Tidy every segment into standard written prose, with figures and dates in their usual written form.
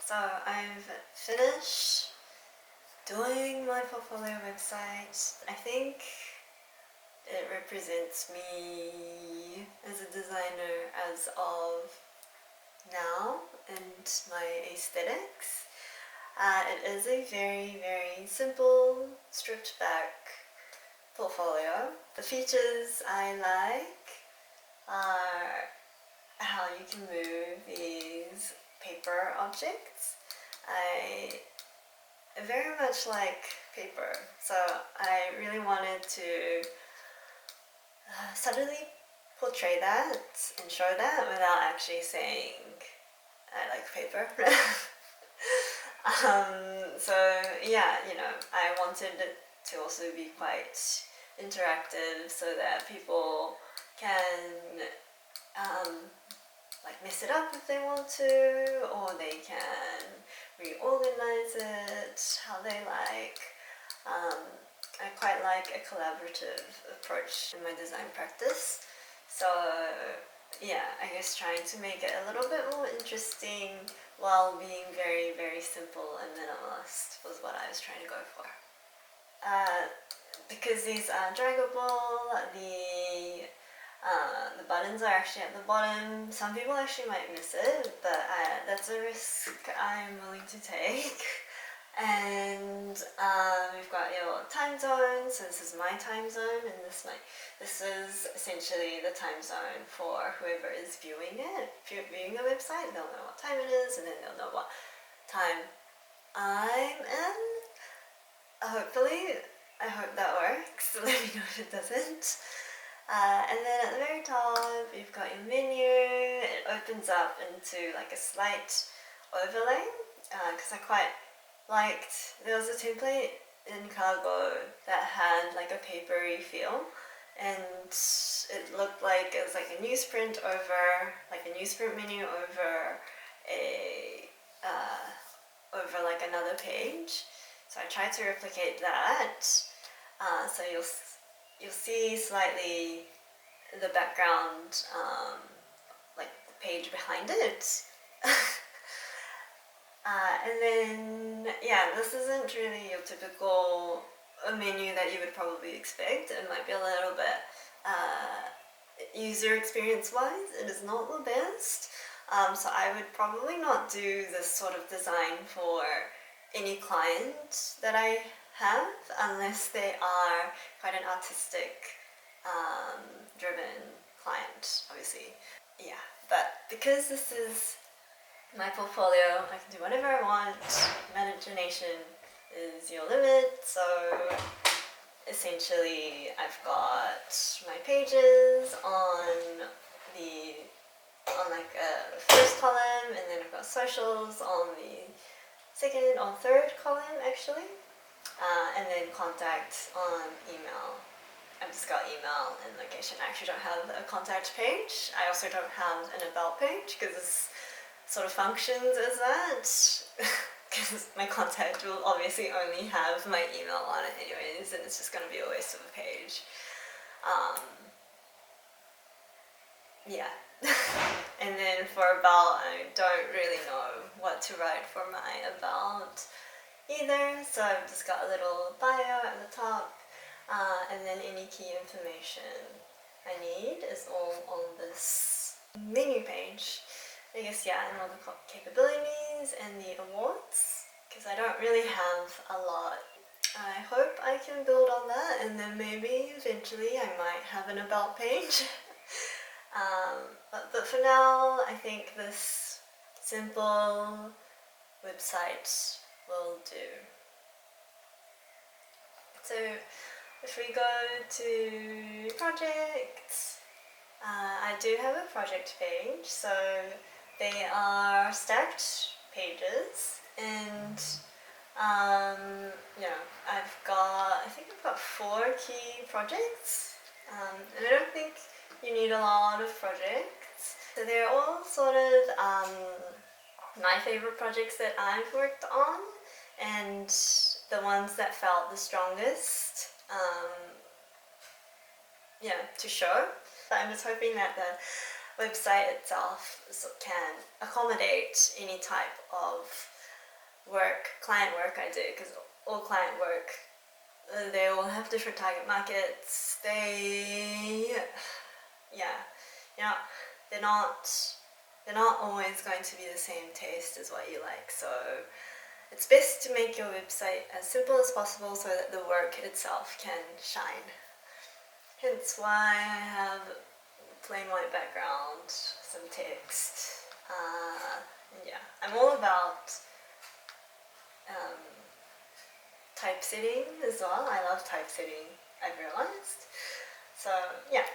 So I've finished doing my portfolio website. I think it represents me as a designer as of now and my aesthetics. It is a very simple, stripped back portfolio. The features I like are how you can move these paper objects. I very much like paper, so I really wanted to subtly portray that and show that without actually saying I like paper. So yeah, I wanted it to also be quite interactive so that people can like mess it up if they want to, or they can reorganize it how they like. I quite like a collaborative approach in my design practice. So yeah, I guess trying to make it a little bit more interesting while being very simple and minimalist was what I was trying to go for. Because these are draggable, the buttons are actually at the bottom. Some people actually might miss it, but that's a risk I'm willing to take. And we've got your time zone, so this is my time zone, and this is essentially the time zone for whoever is viewing it. If you're viewing the website, they'll know what time it is, and then they'll know what time I'm in. Hopefully, I hope that works. Let me know if it doesn't. And then at the very top, you've got your menu. It opens up into like a slight overlay, because I quite liked, there was a template in Cargo that had like a papery feel, and it looked like it was like a newsprint over, like a newsprint menu over a over like another page. So I tried to replicate that. So you'll see slightly the background, like the page behind it. And then, yeah, this isn't really your typical menu that you would probably expect. It might be a little bit user experience wise, it is not the best. So I would probably not do this sort of design for any client that I have unless they are quite an artistic driven client, obviously. Yeah, but because this is my portfolio, I can do whatever I want. Imagination is your limit. So essentially I've got my pages on like a first column, and then I've got socials on the second or third column actually, and then contact on email. I've just got email and location. I actually don't have a contact page. I also don't have an about page because this sort of functions as that. Because my contact will obviously only have my email on it anyways, and it's just going to be a waste of a page. Yeah. And then for about, I don't really know what to write for my about either, so I've just got a little bio at the top, and then any key information I need is all on this menu page. I guess, yeah, and all the capabilities and the awards, because I don't really have a lot. I hope I can build on that, and then maybe eventually I might have an about page. But for now, I think this simple website will do. So if we go to projects, I do have a project page, so they are stacked pages, and I think I've got 4 key projects, and I don't think you need a lot of projects. So they're all sort of my favorite projects that I've worked on, and the ones that felt the strongest to show. But I'm just hoping that the website itself can accommodate any type of client work I do, because all client work, they all have different target markets. Yeah, you know, they're not always going to be the same taste as what you like. So it's best to make your website as simple as possible so that the work itself can shine. Hence why I have plain white background, some text. And yeah, I'm all about typesetting as well. I love typesetting, I've realized. So yeah,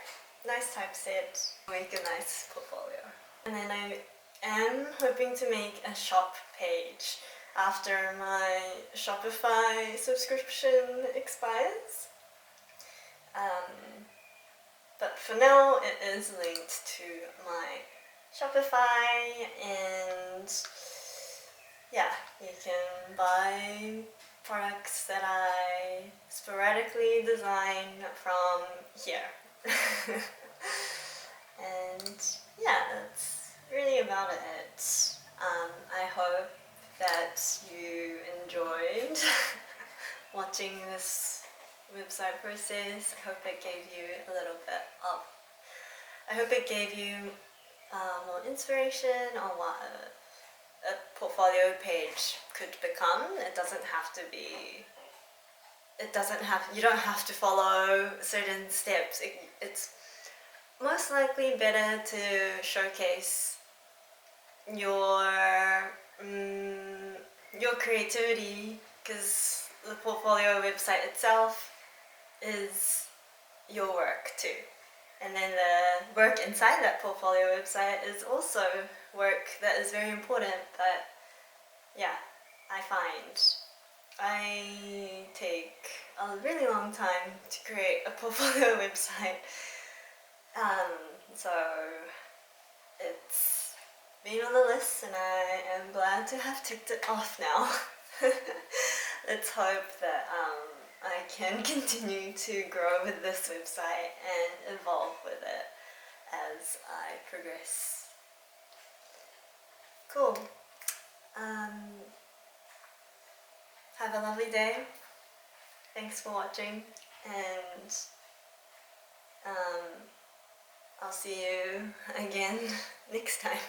nice typeset, make a nice portfolio. And then I am hoping to make a shop page after my Shopify subscription expires. But for now it is linked to my Shopify, and yeah, you can buy products that I sporadically design from here. And yeah, that's really about it. I hope that you enjoyed watching this website process. I hope it gave you a little bit of, I hope it gave you more inspiration on what a portfolio page could become. It doesn't have to be, you don't have to follow certain steps. It's most likely better to showcase your creativity, because the portfolio website itself is your work too. And then the work inside that portfolio website is also work that is very important. But yeah, I find I take a really long time to create a portfolio website. So it's been on the list and I am glad to have ticked it off now. Let's hope that I can continue to grow with this website and evolve with it as I progress. Cool. Have a lovely day. Thanks for watching, and I'll see you again next time.